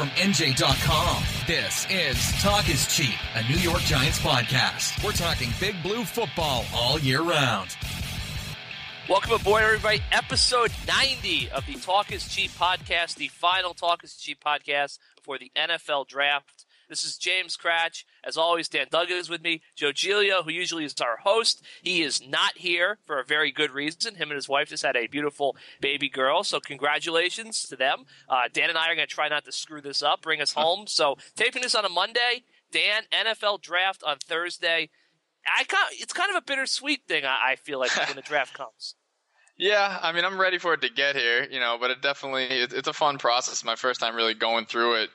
from NJ.com. This is Talk is Cheap, a New York Giants podcast. We're talking Big Blue football all year round. Welcome aboard, everybody. Episode 90 of the Talk is Cheap podcast, the final Talk is Cheap podcast before the NFL draft. This is James Cratch. As always, Dan Duggan is with me. Joe Giglio, who usually is our host, he is not here for a very good reason. Him and his wife just had a beautiful baby girl, so congratulations to them. Dan and I are going to try not to screw this up, bring us home. So taping this on a Monday, Dan, NFL draft on Thursday. It's kind of a bittersweet thing, I feel like, when the draft comes. Yeah, I mean, I'm ready for it to get here, but it definitely, it's a fun process. My first time really going through it,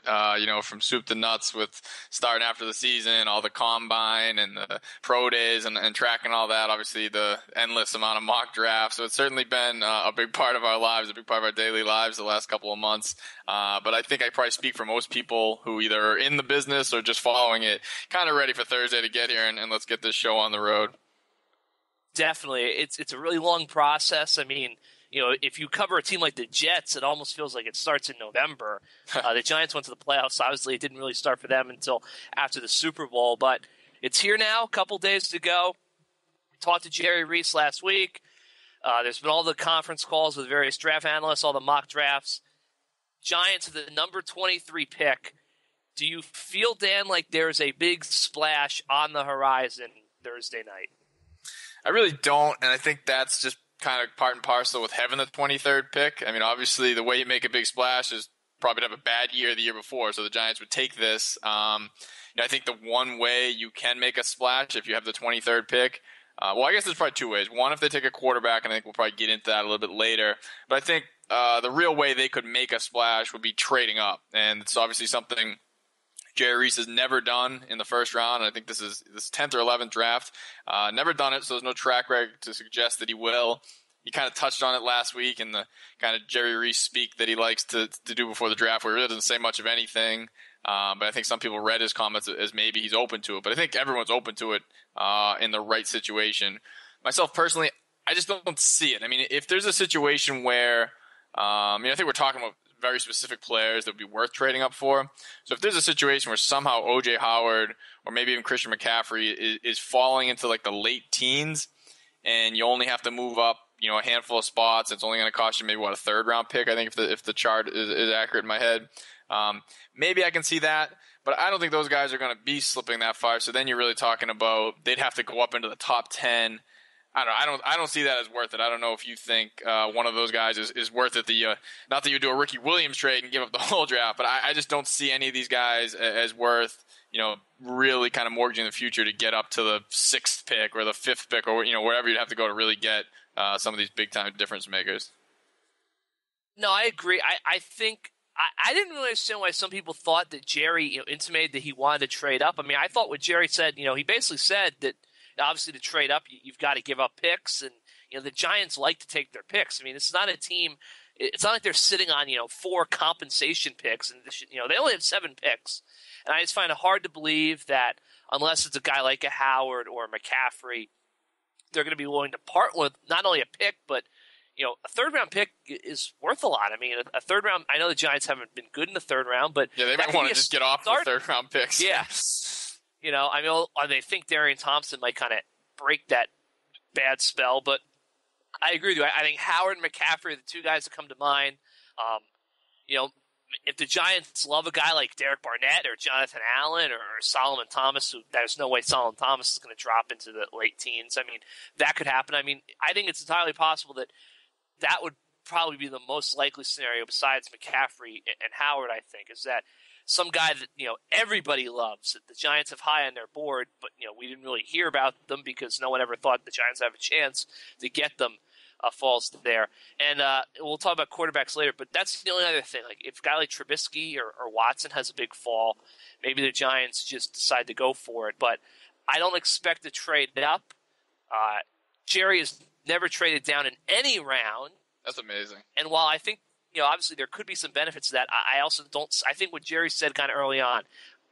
from soup to nuts with starting after the season, all the combine and the pro days and tracking all that, obviously the endless amount of mock drafts. So it's certainly been a big part of our lives, a big part of our daily lives the last couple of months. But I think I probably speak for most people who either are in the business or just following it, kind of ready for Thursday to get here and let's get this show on the road. Definitely. It's a really long process. I mean, if you cover a team like the Jets, it almost feels like it starts in November. The Giants went to the playoffs. Obviously, it didn't really start for them until after the Super Bowl, but it's here now, a couple days to go. We talked to Jerry Reese last week. There's been all the conference calls with various draft analysts, all the mock drafts. Giants, the number 23 pick. Do you feel, Dan, like there's a big splash on the horizon Thursday night? I really don't, and I think that's just kind of part and parcel with having the 23rd pick. I mean, obviously, the way you make a big splash is probably to have a bad year the year before, so the Giants would take this. I think the one way you can make a splash if you have the 23rd pick, I guess there's probably two ways. One, if they take a quarterback, and I think we'll probably get into that a little bit later. But I think the real way they could make a splash would be trading up, and it's obviously something Jerry Reese has never done in the first round. I think this is this 10th or 11th draft. Never done it, so there's no track record to suggest that he will. He kind of touched on it last week in the kind of Jerry Reese speak that he likes to do before the draft, where he really doesn't say much of anything. But I think some people read his comments as maybe he's open to it. But I think everyone's open to it in the right situation. Myself personally, I just don't see it. I mean, if there's a situation where I think we're talking about very specific players that would be worth trading up for. So if there's a situation where somehow O.J. Howard or maybe even Christian McCaffrey is falling into like the late teens and you only have to move up, a handful of spots, it's only going to cost you maybe, a third-round pick, I think, if the chart is accurate in my head. Maybe I can see that, but I don't think those guys are going to be slipping that far. So then you're really talking about they'd have to go up into the top 10. I don't see that as worth it. I don't know if you think one of those guys is worth it. Not that you do a Ricky Williams trade and give up the whole draft, but I just don't see any of these guys as worth, really kind of mortgaging the future to get up to the 6th pick or the 5th pick or, wherever you'd have to go to really get some of these big-time difference makers. No, I agree. I think I didn't really understand why some people thought that Jerry intimated that he wanted to trade up. I mean, I thought what Jerry said, he basically said that obviously to trade up, you've got to give up picks, and the Giants like to take their picks. I mean, it's not a team. It's not like they're sitting on 4 compensation picks, and they only have 7 picks. And I just find it hard to believe that unless it's a guy like a Howard or a McCaffrey, they're going to be willing to part with not only a pick, but a third-round pick is worth a lot. I mean, a third round. I know the Giants haven't been good in the third round, but yeah, they might want to just get off the third-round picks. Yeah. They think Darian Thompson might kind of break that bad spell, but I agree with you. I think Howard and McCaffrey are the two guys that come to mind. If the Giants love a guy like Derek Barnett or Jonathan Allen or Solomon Thomas, there's no way Solomon Thomas is going to drop into the late teens. I mean, that could happen. I mean, I think it's entirely possible that would probably be the most likely scenario besides McCaffrey and Howard, I think, is that some guy that everybody loves, that the Giants have high on their board, but we didn't really hear about them because no one ever thought the Giants have a chance to get them, falls there. And we'll talk about quarterbacks later, but that's the only other thing. Like if a guy like Trubisky or Watson has a big fall, maybe the Giants just decide to go for it. But I don't expect to trade up. Jerry has never traded down in any round. That's amazing. And while I think obviously there could be some benefits to that, I also don't – I think what Jerry said kind of early on,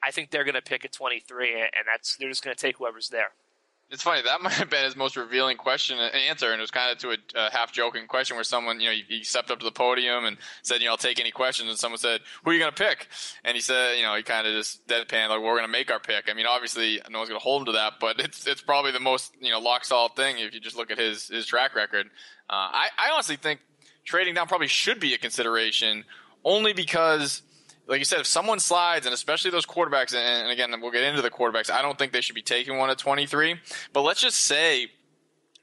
I think they're going to pick at 23, and they're just going to take whoever's there. It's funny, that might have been his most revealing question and answer, and it was kind of to a half-joking question where someone, he stepped up to the podium and said, I'll take any questions, and someone said, who are you going to pick? And he said, he kind of just deadpan, like, we're going to make our pick. I mean, obviously, no one's going to hold him to that, but it's probably the most, lock-solid thing if you just look at his track record. I honestly think trading down probably should be a consideration, only because – like you said, if someone slides, and especially those quarterbacks, and again, we'll get into the quarterbacks, I don't think they should be taking one at 23. But let's just say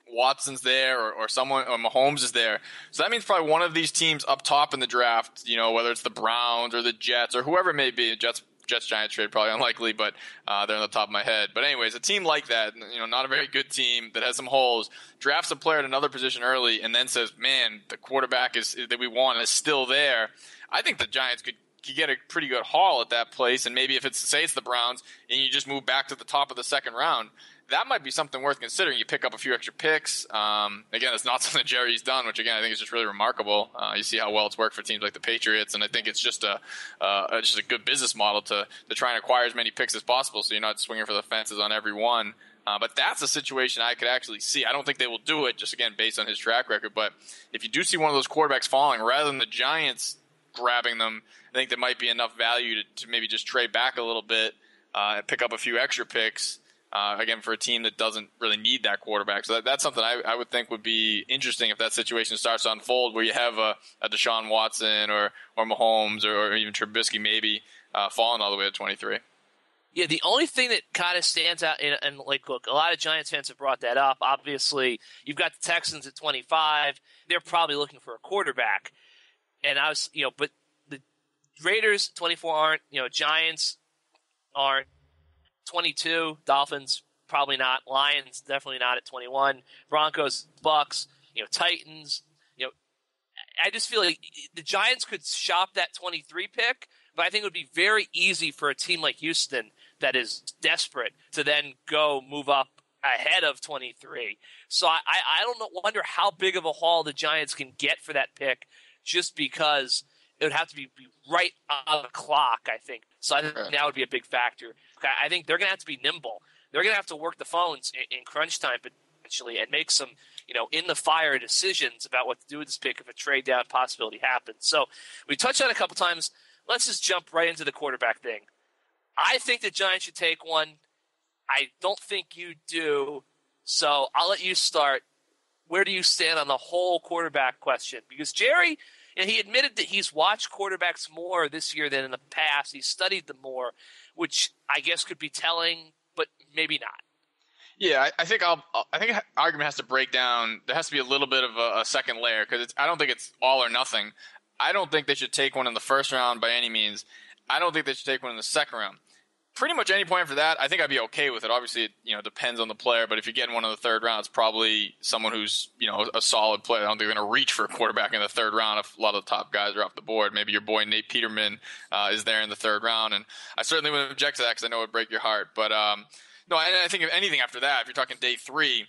Watson's there or someone, or Mahomes is there. So that means probably one of these teams up top in the draft, whether it's the Browns or the Jets or whoever it may be. Jets Giants trade probably unlikely, but they're on the top of my head. But anyways, a team like that, not a very good team that has some holes, drafts a player at another position early, and then says, man, the quarterback that we want is still there. I think the Giants could get a pretty good haul at that place, and maybe if it's the Browns and you just move back to the top of the second round, that might be something worth considering. You pick up a few extra picks. Again, it's not something that Jerry's done, which again I think is just really remarkable. You see how well it's worked for teams like the Patriots, and I think it's just a good business model to try and acquire as many picks as possible, so you're not swinging for the fences on every one. But that's a situation I could actually see. I don't think they will do it, just again based on his track record. But if you do see one of those quarterbacks falling, rather than the Giants grabbing them, I think there might be enough value to maybe just trade back a little bit and pick up a few extra picks, again, for a team that doesn't really need that quarterback. So that's something I would think would be interesting if that situation starts to unfold, where you have a Deshaun Watson or Mahomes or even Trubisky maybe falling all the way to 23. Yeah, the only thing that kind of stands out, and look, a lot of Giants fans have brought that up. Obviously, you've got the Texans at 25. They're probably looking for a quarterback. And but the Raiders 24 aren't. Giants aren't. 22, Dolphins probably not. Lions definitely not at 21. Broncos, Bucks, Titans. I just feel like the Giants could shop that 23 pick, but I think it would be very easy for a team like Houston that is desperate to then go move up ahead of 23. So I wonder how big of a haul the Giants can get for that pick, just because it would have to be right on the clock, I think. So I think that would be a big factor. I think they're going to have to be nimble. They're going to have to work the phones in crunch time potentially and make some, in-the-fire decisions about what to do with this pick if a trade-down possibility happens. So we touched on it a couple times. Let's just jump right into the quarterback thing. I think the Giants should take one. I don't think you do. So I'll let you start. Where do you stand on the whole quarterback question? Because Jerry, he admitted that he's watched quarterbacks more this year than in the past. He's studied them more, which I guess could be telling, but maybe not. Yeah, I think argument has to break down. There has to be a little bit of a second layer, because I don't think it's all or nothing. I don't think they should take one in the first round by any means. I don't think they should take one in the second round. Pretty much any point for that, I think I'd be okay with it. Obviously, it depends on the player, but if you're getting one in the third round, it's probably someone who's, a solid player. I don't think they're going to reach for a quarterback in the third round if a lot of the top guys are off the board. Maybe your boy Nate Peterman is there in the third round, and I certainly wouldn't object to that because I know it would break your heart. But no, I think if anything after that, if you're talking day 3,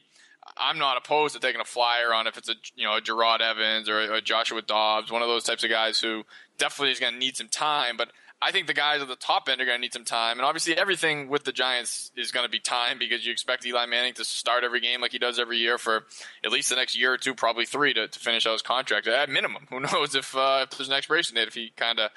I'm not opposed to taking a flyer on if it's a Gerard Evans or a Joshua Dobbs, one of those types of guys who definitely is going to need some time, but I think the guys at the top end are going to need some time. And obviously everything with the Giants is going to be time, because you expect Eli Manning to start every game like he does every year for at least the next year or two, probably 3 to finish out his contract at minimum. Who knows if there's an expiration date. If he kind of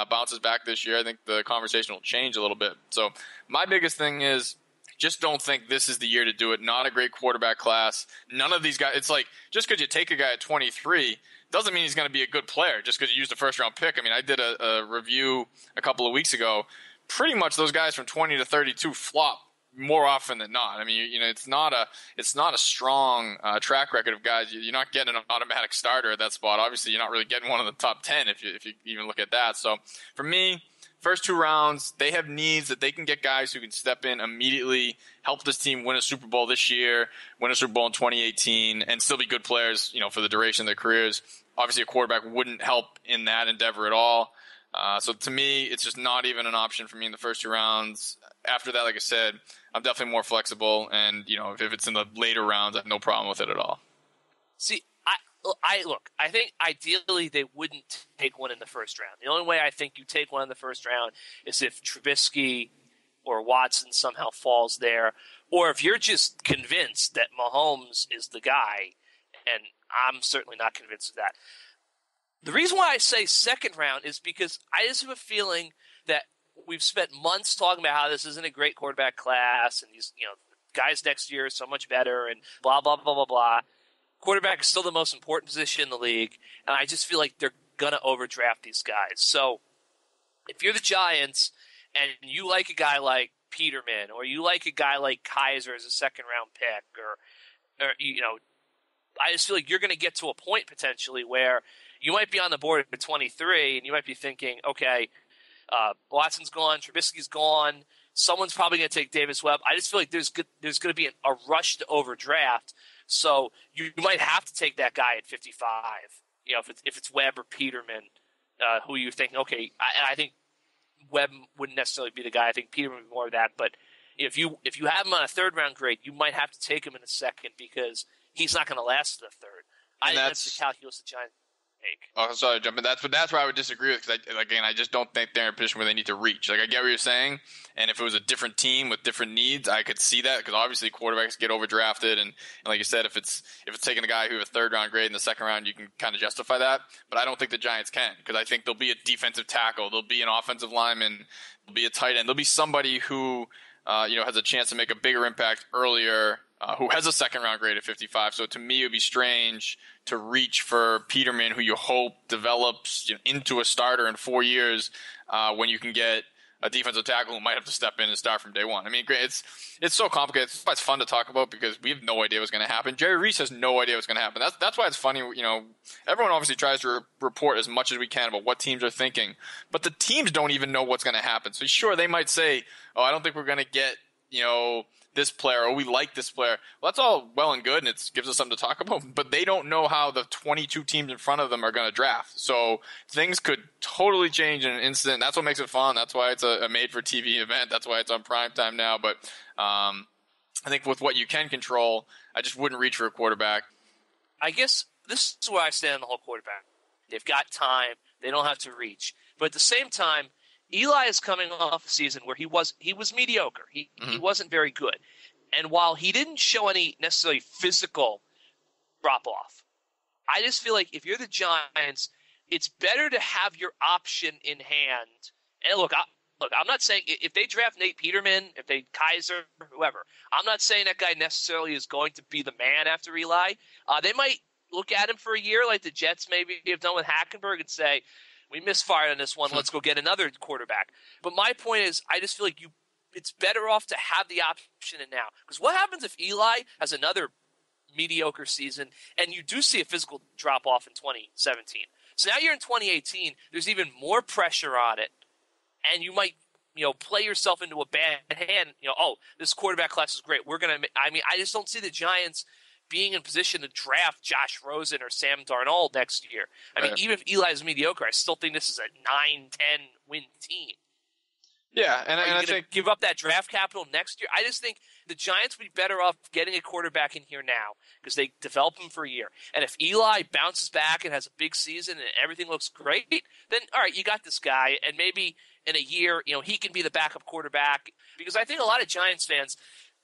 bounces back this year, I think the conversation will change a little bit. So my biggest thing is, just don't think this is the year to do it. Not a great quarterback class. None of these guys – it's like just because you take a guy at 23 – doesn't mean he's going to be a good player just because you used a first-round pick. I mean, I did a review a couple of weeks ago. Pretty much those guys from 20 to 32 flop more often than not. I mean, it's not a strong track record of guys. You're not getting an automatic starter at that spot. Obviously, you're not really getting one of the top 10 if you even look at that. So for me, first 2 rounds, they have needs that they can get guys who can step in immediately, help this team win a Super Bowl this year, win a Super Bowl in 2018, and still be good players, for the duration of their careers. Obviously, a quarterback wouldn't help in that endeavor at all. So to me, it's just not even an option for me in the first 2 rounds. After that, like I said, I'm definitely more flexible. And, if it's in the later rounds, I have no problem with it at all. See, I think ideally they wouldn't take one in the first round. The only way I think you take one in the first round is if Trubisky or Watson somehow falls there, or if you're just convinced that Mahomes is the guy, and I'm certainly not convinced of that. The reason why I say second round is because I just have a feeling that we've spent months talking about how this isn't a great quarterback class, and these guys next year are so much better, and blah, blah, blah, blah, blah. Quarterback is still the most important position in the league, and I just feel like they're going to overdraft these guys. So if you're the Giants and you like a guy like Peterman, or you like a guy like Kaiser as a second-round pick, or I just feel like you're going to get to a point potentially where you might be on the board at 23, and you might be thinking, okay, Watson's gone, Trubisky's gone, someone's probably going to take Davis Webb. I just feel like there's going to be a rush to overdraft, so you might have to take that guy at 55. If it's Webb or Peterman, who you think, okay, I think Webb wouldn't necessarily be the guy. I think Peterman would be more of that. But if you have him on a third-round grade, you might have to take him in a second because he's not going to last to the third. That's the calculus the Giants make. Oh, sorry, jumping. That's where I would disagree with, because I just don't think they're in a position where they need to reach. Like, I get what you're saying, and if it was a different team with different needs, I could see that, because obviously quarterbacks get overdrafted, and like you said, if it's taking a guy who has a third-round grade in the second round, you can kind of justify that. But I don't think the Giants can, because I think there'll be a defensive tackle, there'll be an offensive lineman, there'll be a tight end, there'll be somebody who has a chance to make a bigger impact earlier, who has a second-round grade at 55. So to me, it would be strange to reach for Peterman, who you hope develops into a starter in 4 years, when you can get a defensive tackle who might have to step in and start from day one. I mean, it's so complicated. It's fun to talk about because we have no idea what's going to happen. Jerry Reese has no idea what's going to happen. That's why it's funny. Everyone obviously tries to report as much as we can about what teams are thinking, but the teams don't even know what's going to happen. So sure, they might say, "Oh, I don't think we're going to get this player, or we like this player." Well, that's all well and good, and it gives us something to talk about, but they don't know how the 22 teams in front of them are going to draft. So things could totally change in an instant. That's what makes it fun. That's why it's a made-for-TV event. That's why it's on primetime now. But I think with what you can control, I just wouldn't reach for a quarterback. I guess this is where I stand on the whole quarterback. They've got time. They don't have to reach. But at the same time, Eli is coming off a season where he was mediocre. He wasn't very good. And while he didn't show any necessarily physical drop-off, I just feel like if you're the Giants, it's better to have your option in hand. And look, I'm not saying if they draft Nate Peterman, if they Kaiser, whoever, I'm not saying that guy necessarily is going to be the man after Eli. They might look at him for a year like the Jets maybe have done with Hackenberg and say, we misfired on this one. Let's go get another quarterback. But my point is, I just feel like it's better off to have the option in now. Because what happens if Eli has another mediocre season and you do see a physical drop-off in 2017? So now you're in 2018. There's even more pressure on it. And you might, play yourself into a bad hand. This quarterback class is great. I just don't see the Giants being in position to draft Josh Rosen or Sam Darnold next year. Even if Eli's mediocre, I still think this is a 9-10 win team. Yeah, and I think give up that draft capital next year. I just think the Giants would be better off getting a quarterback in here now because they develop him for a year. And if Eli bounces back and has a big season and everything looks great, then all right, you got this guy, and maybe in a year, he can be the backup quarterback. Because I think a lot of Giants fans,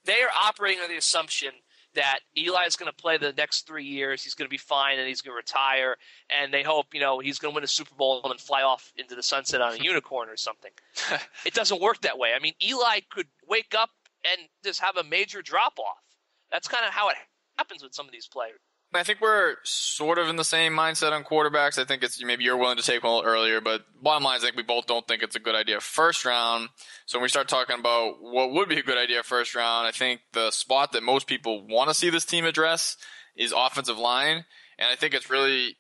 they are operating on the assumption that Eli is going to play the next 3 years, he's going to be fine, and he's going to retire, and they hope, he's going to win a Super Bowl and then fly off into the sunset on a unicorn or something. It doesn't work that way. Eli could wake up and just have a major drop-off. That's kind of how it happens with some of these players. I think we're sort of in the same mindset on quarterbacks. I think it's maybe you're willing to take one a little earlier, but bottom line is I think we both don't think it's a good idea first round. So when we start talking about what would be a good idea first round, I think the spot that most people want to see this team address is offensive line. And I think it's really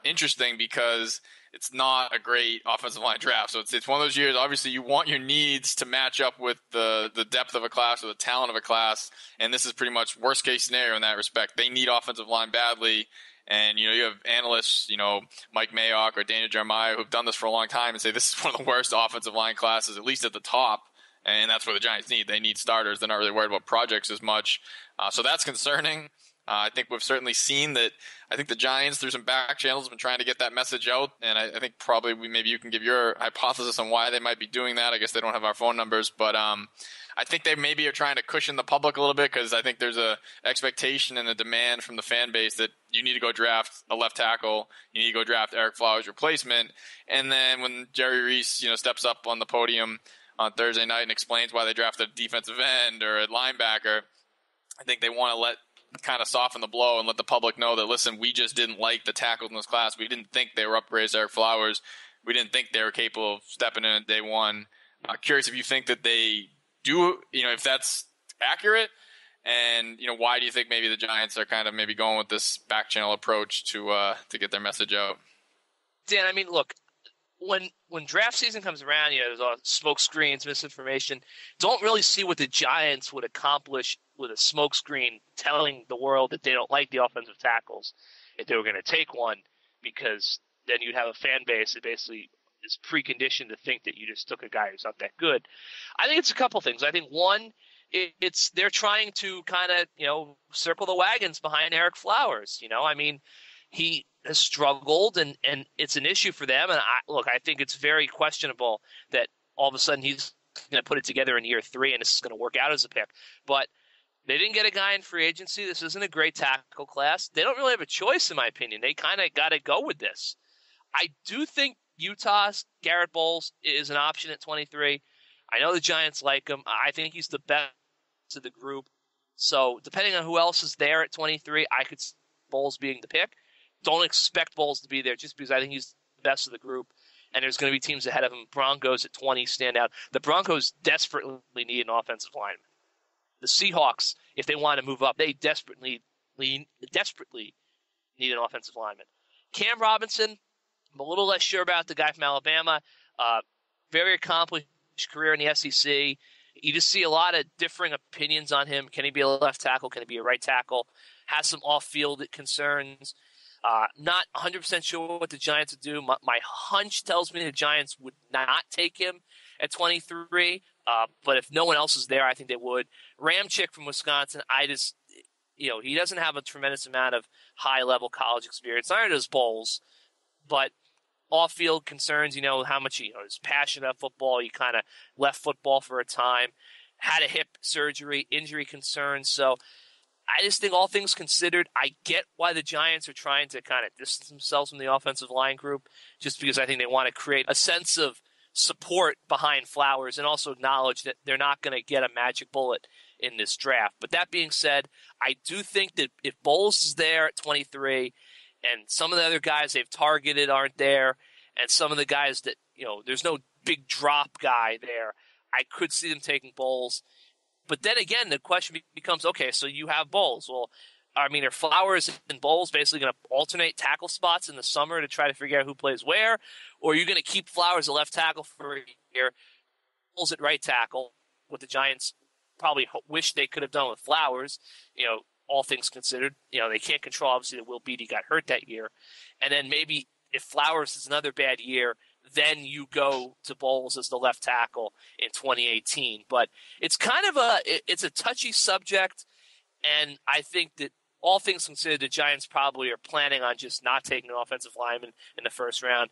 interesting because it's not a great offensive line draft. So it's one of those years, obviously, you want your needs to match up with the depth of a class or the talent of a class. And this is pretty much worst case scenario in that respect. They need offensive line badly. And, you have analysts, Mike Mayock or Daniel Jeremiah who've done this for a long time and say this is one of the worst offensive line classes, at least at the top. And that's what the Giants need. They need starters. They're not really worried about projects as much. So that's concerning. I think we've certainly seen that. I think the Giants, through some back channels, have been trying to get that message out, and I think probably maybe you can give your hypothesis on why they might be doing that. I guess they don't have our phone numbers, but I think they maybe are trying to cushion the public a little bit, because I think there's a expectation and a demand from the fan base that you need to go draft a left tackle, you need to go draft Eric Flowers' replacement, and then when Jerry Reese, steps up on the podium on Thursday night and explains why they drafted a defensive end or a linebacker, I think they want to kind of soften the blow and let the public know that, listen, we just didn't like the tackles in this class. We didn't think they were upgrades to Eric Flowers. We didn't think they were capable of stepping in at day one. Curious if you think that they do, if that's accurate, and why do you think maybe the Giants are kind of maybe going with this back channel approach to get their message out? Dan, I mean, look, when draft season comes around, there's all smoke screens, misinformation. Don't really see what the Giants would accomplish with a smokescreen telling the world that they don't like the offensive tackles if they were going to take one, because then you'd have a fan base that basically is preconditioned to think that you just took a guy who's not that good. I think it's a couple things. I think one, they're trying to kind of circle the wagons behind Eric Flowers. I mean, he has struggled, and it's an issue for them. And I think it's very questionable that all of a sudden he's going to put it together in year 3 and this is going to work out as a pick. But they didn't get a guy in free agency. This isn't a great tackle class. They don't really have a choice, in my opinion. They kind of got to go with this. I do think Utah's Garrett Bowles is an option at 23. I know the Giants like him. I think he's the best of the group. So depending on who else is there at 23, I could see Bowles being the pick. Don't expect Bowles to be there just because I think he's the best of the group, and there's going to be teams ahead of him. Broncos at 20 stand out. The Broncos desperately need an offensive lineman. The Seahawks, if they want to move up, they desperately need an offensive lineman. Cam Robinson, I'm a little less sure about the guy from Alabama. Very accomplished career in the SEC. You just see a lot of differing opinions on him. Can he be a left tackle? Can he be a right tackle? Has some off-field concerns. Not 100% sure what the Giants would do. My hunch tells me the Giants would not take him at 23. But if no one else is there, I think they would. Ramchick from Wisconsin, he doesn't have a tremendous amount of high-level college experience. Neither does Bowles. But off-field concerns, how much he is passionate about football. He kind of left football for a time, had a hip surgery, injury concerns. So I just think all things considered, I get why the Giants are trying to kind of distance themselves from the offensive line group, just because I think they want to create a sense of support behind Flowers and also acknowledge that they're not going to get a magic bullet in this draft. But that being said, I do think that if Bowles is there at 23 and some of the other guys they've targeted aren't there, and some of the guys that, there's no big drop guy there, I could see them taking Bowles. But then again, the question becomes, okay, so you have Bowles. Well, I mean, are Flowers and Bowles basically going to alternate tackle spots in the summer to try to figure out who plays where? Or are you going to keep Flowers at left tackle for a year, Bowles at right tackle, what the Giants probably wish they could have done with Flowers, all things considered. They can't control, obviously, that Will Beatty got hurt that year. And then maybe if Flowers is another bad year, then you go to Bowles as the left tackle in 2018. But it's kind of it's a touchy subject, and I think that all things considered, the Giants probably are planning on just not taking an offensive lineman in the first round.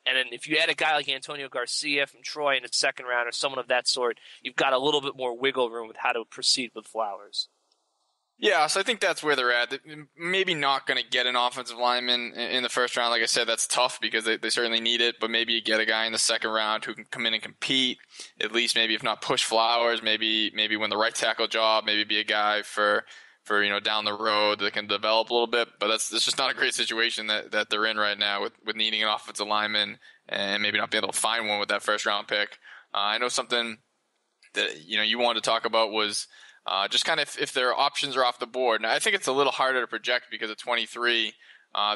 And then if you add a guy like Antonio Garcia from Troy in the second round or someone of that sort, you've got a little bit more wiggle room with how to proceed with Flowers. Yeah, so I think that's where they're at. Maybe not going to get an offensive lineman in the first round. Like I said, that's tough because they certainly need it. But maybe you get a guy in the second round who can come in and compete. At least maybe if not push Flowers, maybe win the right tackle job. Maybe be a guy for down the road that can develop a little bit. But that's just not a great situation that they're in right now with needing an offensive lineman and maybe not being able to find one with that first round pick. I know something that you wanted to talk about was just kind of if their options are off the board. And I think it's a little harder to project because at 23,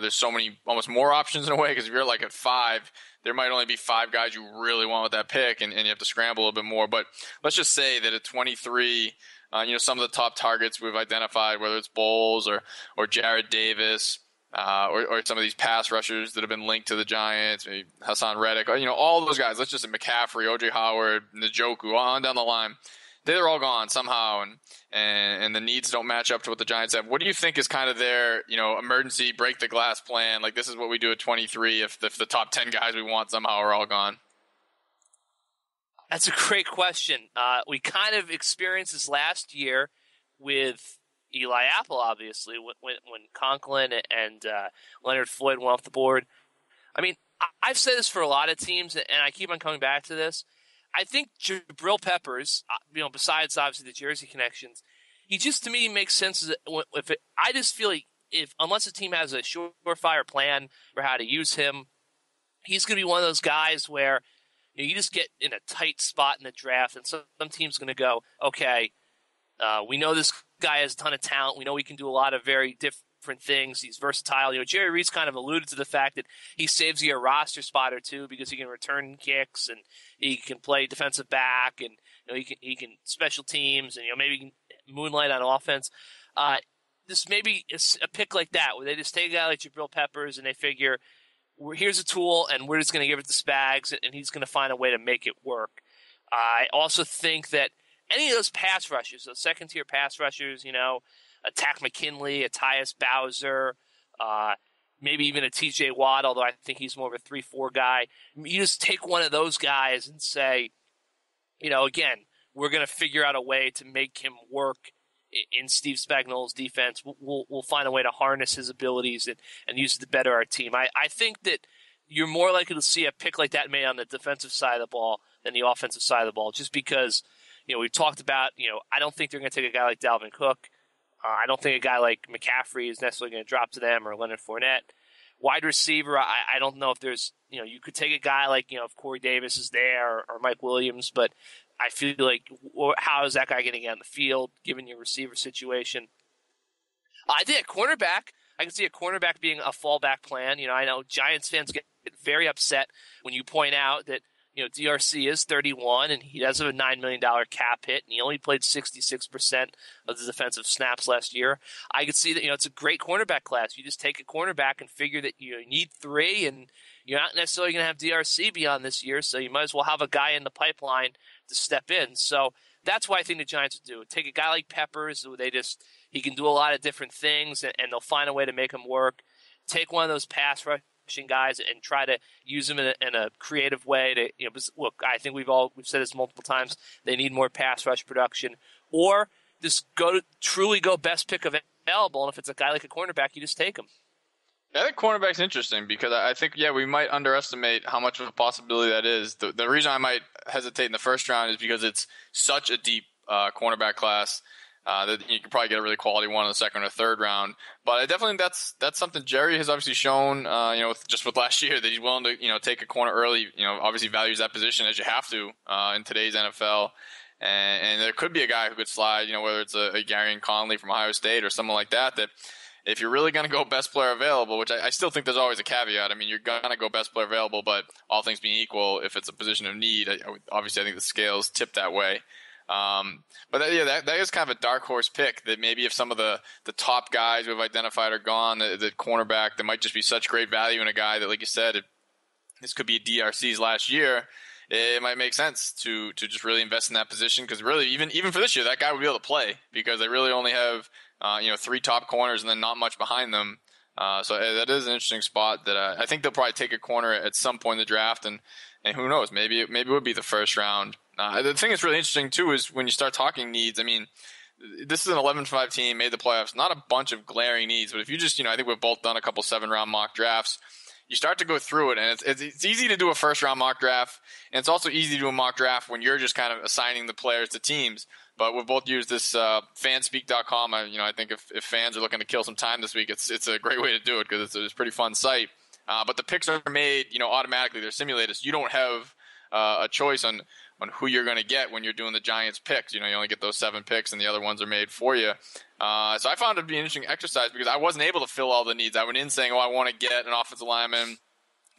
there's so many, almost more options in a way, because if you're like at 5, there might only be 5 guys you really want with that pick, and you have to scramble a little bit more. But let's just say that at 23, some of the top targets we've identified, whether it's Bowles or Jared Davis, or some of these pass rushers that have been linked to the Giants, maybe Hassan Reddick, all those guys. Let's just say McCaffrey, O.J. Howard, Njoku, on down the line. they're all gone somehow, and the needs don't match up to what the Giants have. What do you think is kind of their, emergency break the glass plan? Like, this is what we do at 23 if the top 10 guys we want somehow are all gone. That's a great question. We kind of experienced this last year with Eli Apple, obviously, when Conklin and Leonard Floyd went off the board. I mean, I've said this for a lot of teams, and I keep on coming back to this. I think Jabril Peppers, besides obviously the Jersey connections, he just to me makes sense. I just feel like unless a team has a surefire plan for how to use him, he's going to be one of those guys where you just get in a tight spot in the draft, and some team's going to go, okay, we know this guy has a ton of talent. We know he can do a lot of very different things. He's versatile. Jerry Reese kind of alluded to the fact that he saves you a roster spot or two because he can return kicks and he can play defensive back and he can special teams and maybe he can moonlight on offense. This maybe is a pick like that where they just take a guy like Jabril Peppers and they figure, here's a tool and we're just going to give it to Spags and he's going to find a way to make it work. I also think that any of those pass rushers, those second-tier pass rushers, a Tack McKinley, a Tyus Bowser, maybe even a TJ Watt, although I think he's more of a 3-4 guy. You just take one of those guys and say, again, we're going to figure out a way to make him work in Steve Spagnuolo's defense. We'll find a way to harness his abilities and use it to better our team. I think that you're more likely to see a pick like that made on the defensive side of the ball than the offensive side of the ball, just because, we've talked about, I don't think they're going to take a guy like Dalvin Cook. I don't think a guy like McCaffrey is necessarily going to drop to them or Leonard Fournette. Wide receiver, I don't know if there's, you could take a guy like, if Corey Davis is there or Mike Williams, but I feel like how is that guy going to get on the field given your receiver situation? I think a cornerback, I can see a cornerback being a fallback plan. I know Giants fans get very upset when you point out that, DRC is 31 and he does have a $9 million cap hit and he only played 66% of the defensive snaps last year. I could see that, it's a great cornerback class. You just take a cornerback and figure that you need 3 and you're not necessarily going to have DRC beyond this year, so you might as well have a guy in the pipeline to step in. So that's what I think the Giants would do. Take a guy like Peppers, who he can do a lot of different things and they'll find a way to make him work. Take one of those pass rushing guys and try to use them in a creative way to, look, I think we've said this multiple times. They need more pass rush production, or just truly go best pick available. And if it's a guy like a cornerback, you just take him. I think cornerback's interesting because I think, we might underestimate how much of a possibility that is. The reason I might hesitate in the first round is because it's such a deep cornerback class. That you could probably get a really quality one in the second or third round. But I definitely that's something Jerry has obviously shown, with last year that he's willing to, take a corner early, obviously values that position as you have to in today's NFL. And there could be a guy who could slide, whether it's a Gary Conley from Ohio State or someone like that if you're really going to go best player available, which I still think there's always a caveat. I mean, you're going to go best player available, but all things being equal, if it's a position of need, obviously I think the scales tip that way. But that is kind of a dark horse pick that maybe if some of the top guys we've identified are gone, the cornerback, there might just be such great value in a guy that, like you said, this could be DRC's last year. It might make sense to just really invest in that position because really even for this year, that guy would be able to play because they really only have 3 top corners and then not much behind them. So that is an interesting spot that I think they'll probably take a corner at some point in the draft and who knows, maybe it would be the first round. The thing that's really interesting, too, is when you start talking needs, I mean, this is an 11-5 team, made the playoffs, not a bunch of glaring needs, but if you just, I think we've both done a couple 7-round mock drafts, you start to go through it, and it's easy to do a first-round mock draft, and it's also easy to do a mock draft when you're just kind of assigning the players to teams, but we've both used this fanspeak.com. I think if fans are looking to kill some time this week, it's a great way to do it because it's a pretty fun site. But the picks are made, automatically. They're simulated, so you don't have a choice on who you're going to get when you're doing the Giants picks. You only get those 7 picks and the other ones are made for you. So I found it to be an interesting exercise because I wasn't able to fill all the needs. I went in saying, I want to get an offensive lineman,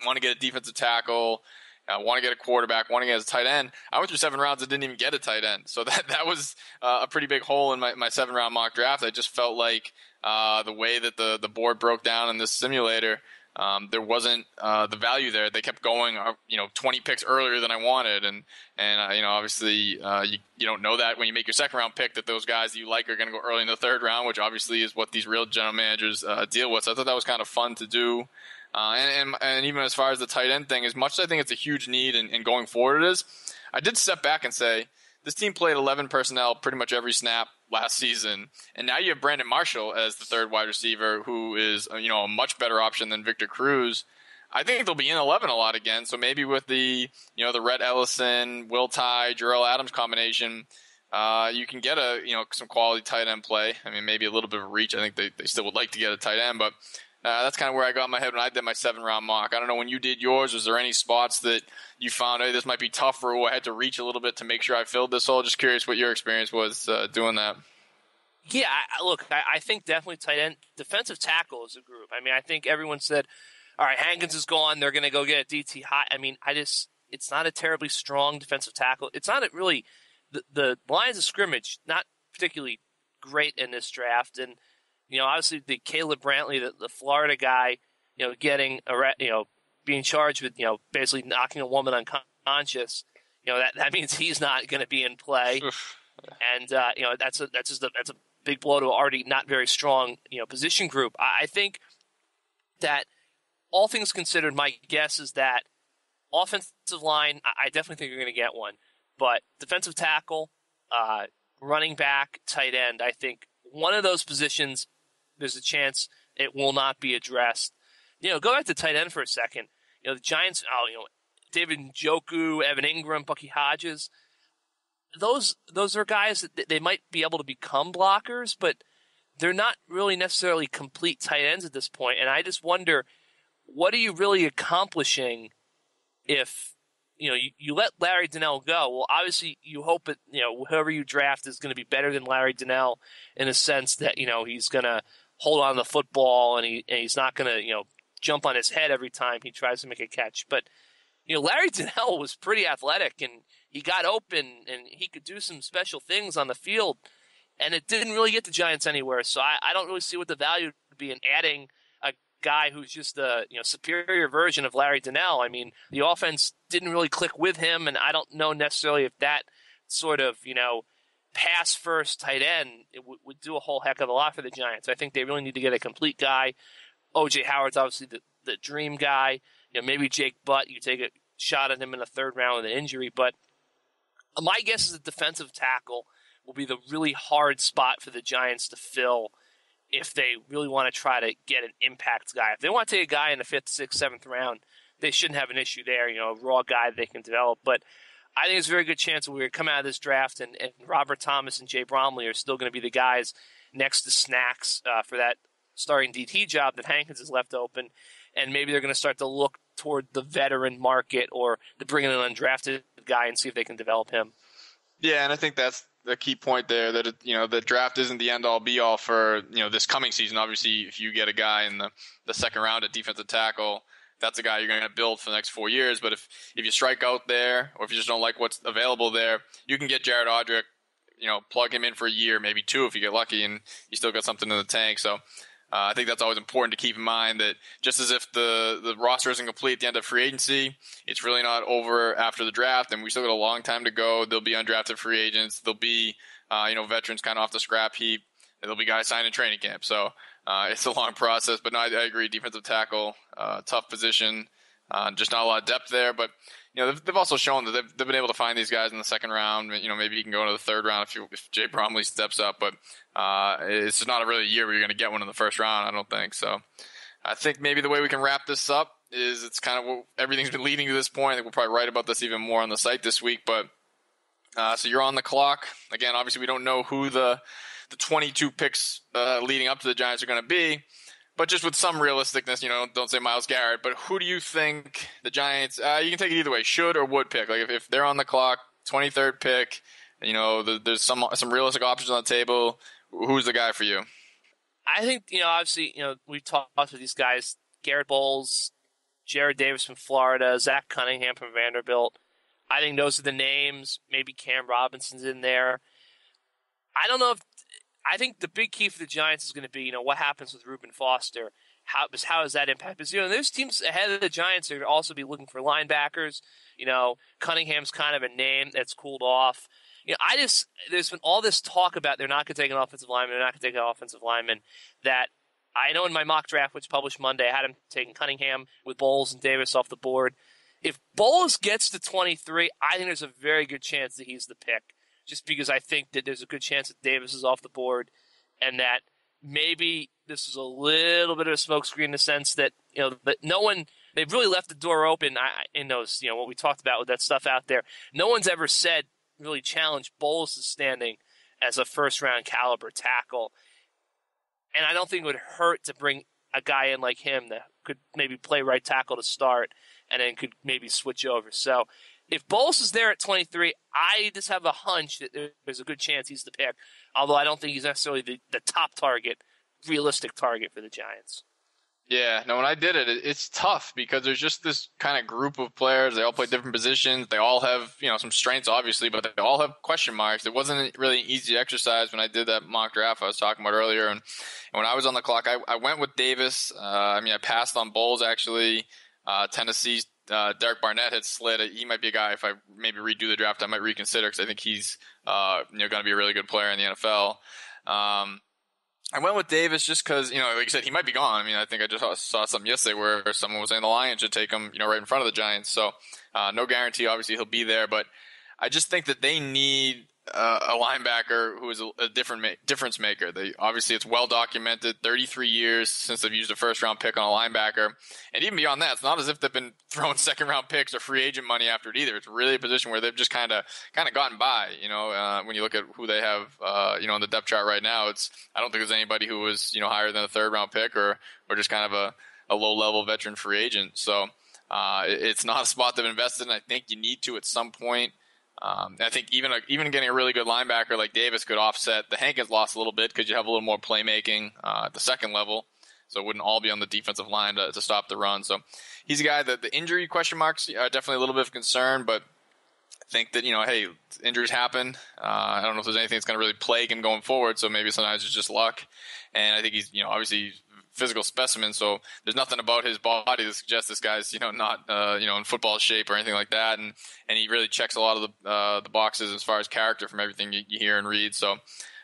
want to get a defensive tackle, want to get a quarterback, want to get a tight end. I went through 7 rounds and didn't even get a tight end. So that was a pretty big hole in my 7-round mock draft. I just felt like the way that the board broke down in this simulator, there wasn't the value there. They kept going, 20 picks earlier than I wanted, and obviously you don't know that when you make your second round pick that those guys that you like are going to go early in the third round, which obviously is what these real general managers deal with. So I thought that was kind of fun to do. And even as far as the tight end thing, as much as I think it's a huge need and going forward it is, I did step back and say this team played 11 personnel pretty much every snap last season, and now you have Brandon Marshall as the third wide receiver, who is a much better option than Victor Cruz. I think they'll be in 11 a lot again. So maybe with the Rhett Ellison, Will Tye, Jarrell Adams combination, you can get some quality tight end play. I mean, maybe a little bit of reach. I think they still would like to get a tight end, but that's kind of where I got in my head when I did my 7-round mock. I don't know, when you did yours, was there any spots that you found, hey, this might be tougher, or I had to reach a little bit to make sure I filled this hole? Just curious what your experience was doing that. Yeah, look, I think definitely tight end, defensive tackle is a group. I mean, I think everyone said, all right, Hankins is gone, they're going to go get a DT high. I mean, it's not a terribly strong defensive tackle. It's not really the lines of scrimmage, not particularly great in this draft. And, obviously the Caleb Brantley, the Florida guy, getting being charged with, basically knocking a woman unconscious, that means he's not going to be in play. And, that's a big blow to already not very strong, position group. I think that all things considered, my guess is that offensive line, I definitely think you're going to get one, but defensive tackle, running back, tight end, I think one of those positions, there's a chance it will not be addressed. Go back to tight end for a second. The Giants, David Njoku, Evan Ingram, Bucky Hodges, those are guys that they might be able to become blockers, but they're not really necessarily complete tight ends at this point. And I just wonder, what are you really accomplishing if you let Larry Donnell go? Well, obviously you hope that whoever you draft is going to be better than Larry Donnell in a sense that he's going to hold on to the football and he's not going to jump on his head every time he tries to make a catch. But Larry Donnell was pretty athletic, and he got open and he could do some special things on the field, and it didn't really get the Giants anywhere. So I don't really see what the value would be in adding a guy who's just a superior version of Larry Donnell. I mean, the offense didn't really click with him, and I don't know necessarily if that sort of pass first tight end would do a whole heck of a lot for the Giants. I think they really need to get a complete guy. O.J. Howard's obviously the dream guy. Maybe Jake Butt, you take a shot at him in the third round with an injury, but my guess is that defensive tackle will be the really hard spot for the Giants to fill if they really want to try to get an impact guy. If they want to take a guy in the 5th, 6th, 7th round, they shouldn't have an issue there, a raw guy they can develop. But I think there's a very good chance that we're going to come out of this draft and Robert Thomas and Jay Bromley are still going to be the guys next to Snacks for that starting DT job that Hankins has left open. And maybe they're going to start to look toward the veteran market or to bring in an undrafted guy and see if they can develop him. Yeah, and I think that's the key point there, that the draft isn't the end-all be-all for this coming season. Obviously, if you get a guy in the second round at defensive tackle, that's a guy you're going to build for the next 4 years. But if you strike out there, or if you just don't like what's available there, you can get Jared Odrick, plug him in for a year, maybe 2 if you get lucky, and you still got something in the tank. So I think that's always important to keep in mind, that just as if the roster isn't complete at the end of free agency, it's really not over after the draft, and we still got a long time to go. There'll be undrafted free agents. There'll be veterans kind of off the scrap heap. There'll be guys signed in training camp. So it's a long process. But no, I agree. Defensive tackle, tough position. Just not a lot of depth there. But they've also shown that they've been able to find these guys in the second round. Maybe you can go into the third round if Jay Bromley steps up. But it's just not a really year where you're going to get one in the first round, I don't think. So I think maybe the way we can wrap this up is it's kind of what everything's been leading to this point. I think we'll probably write about this even more on the site this week. But so you're on the clock. Again, obviously we don't know who the 22 picks leading up to the Giants are going to be. But just with some realisticness, don't say Myles Garrett, but who do you think the Giants, you can take it either way, should or would pick? Like if they're on the clock, 23rd pick, there's some realistic options on the table, who's the guy for you? I think, obviously, we've talked to these guys, Garrett Bowles, Jared Davis from Florida, Zach Cunningham from Vanderbilt. I think those are the names. Maybe Cam Robinson's in there. I don't know I think the big key for the Giants is going to be, what happens with Reuben Foster. how does that impact? Because, there's teams ahead of the Giants that are going to also be looking for linebackers. Cunningham's kind of a name that's cooled off. There's been all this talk about they're not going to take an offensive lineman, that I know in my mock draft, which published Monday, I had him taking Cunningham with Bowles and Davis off the board. If Bowles gets to 23, I think there's a very good chance that he's the pick, just because I think that there's a good chance that Davis is off the board and that maybe this is a little bit of a smokescreen in the sense that, that no one – they've really left the door open in those, what we talked about with that stuff out there. No one's ever said – really challenged Bowles' standing as a first-round caliber tackle. And I don't think it would hurt to bring a guy in like him that could maybe play right tackle to start and then could maybe switch over. So if Bowles is there at 23, I just have a hunch that there's a good chance he's the pick, although I don't think he's necessarily the top target, realistic target for the Giants. Yeah, no, when I did it, it's tough because there's just this kind of group of players. They all play different positions. They all have, some strengths, obviously, but they all have question marks. It wasn't really an easy exercise when I did that mock draft I was talking about earlier. And when I was on the clock, I went with Davis. I passed on Bowles, actually. Tennessee's Derek Barnett had slid. He might be a guy, if I maybe redo the draft, I might reconsider because I think he's going to be a really good player in the NFL. I went with Davis just because, like you said, he might be gone. I think I just saw something yesterday where someone was saying the Lions should take him, right in front of the Giants. So no guarantee, obviously, he'll be there. But I just think that they need a linebacker who is a difference maker. Obviously, it's well documented, 33 years since they've used a first-round pick on a linebacker. And even beyond that, it's not as if they've been throwing second-round picks or free agent money after it either. It's really a position where they've just kind of gotten by. When you look at who they have, on the depth chart right now, I don't think there's anybody who was, higher than a third-round pick or just kind of a low-level veteran free agent. So it's not a spot they've invested in. I think you need to at some point. I think even getting a really good linebacker like Davis could offset the Hankins loss a little bit because you have a little more playmaking at the second level, so it wouldn't all be on the defensive line to stop the run. So he's a guy that the injury question marks are definitely a little bit of concern, but I think that, hey, injuries happen. I don't know if there's anything that's going to really plague him going forward, so maybe sometimes it's just luck. And I think he's, obviously physical specimen, so there's nothing about his body that suggests this guy's not in football shape or anything like that, and he really checks a lot of the boxes as far as character from everything you hear and read. So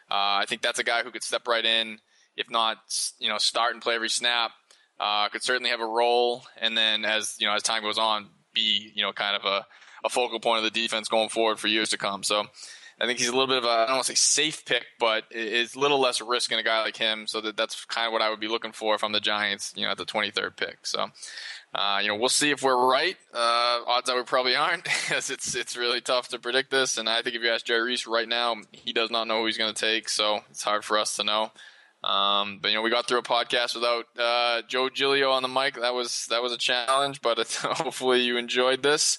I think that's a guy who could step right in, if not start and play every snap, could certainly have a role, and then as time goes on, be kind of a focal point of the defense going forward for years to come. So I think he's a little bit of I don't want to say safe pick, but it's a little less risk in a guy like him. So that's kind of what I would be looking for if I'm the Giants, at the 23rd pick. So, we'll see if we're right. Odds are we probably aren't, because it's really tough to predict this. And I think if you ask Jerry Reese right now, he does not know who he's going to take. So it's hard for us to know. But we got through a podcast without Joe Giglio on the mic. That was a challenge, but hopefully you enjoyed this.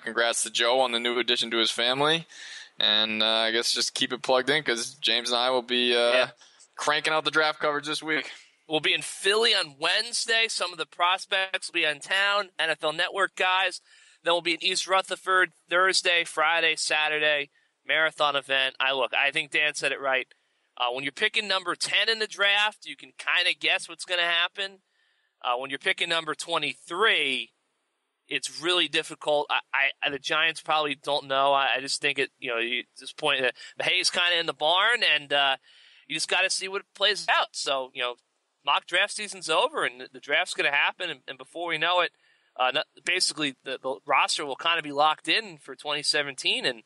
Congrats to Joe on the new addition to his family. And I guess just keep it plugged in because James and I will be cranking out the draft coverage this week. We'll be in Philly on Wednesday. Some of the prospects will be in town, NFL Network guys. Then we'll be in East Rutherford Thursday, Friday, Saturday, marathon event. I think Dan said it right. When you're picking number 10 in the draft, you can kind of guess what's going to happen. When you're picking number 23, it's really difficult. The Giants probably don't know. I just think at this point, the hay's kind of in the barn, and you just got to see what plays out. So, mock draft season's over, and the draft's going to happen, and before we know it, basically the roster will kind of be locked in for 2017, and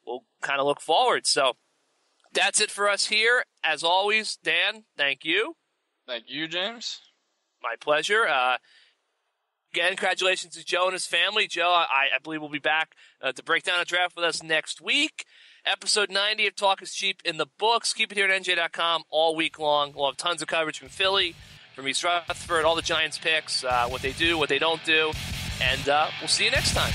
we'll kind of look forward. So that's it for us here. As always, Dan, thank you. Thank you, James. My pleasure. Again, congratulations to Joe and his family. Joe, I believe, will be back to break down a draft with us next week. Episode 90 of Talk is Cheap in the books. Keep it here at NJ.com all week long. We'll have tons of coverage from Philly, from East Rutherford, all the Giants picks, what they do, what they don't do. And we'll see you next time.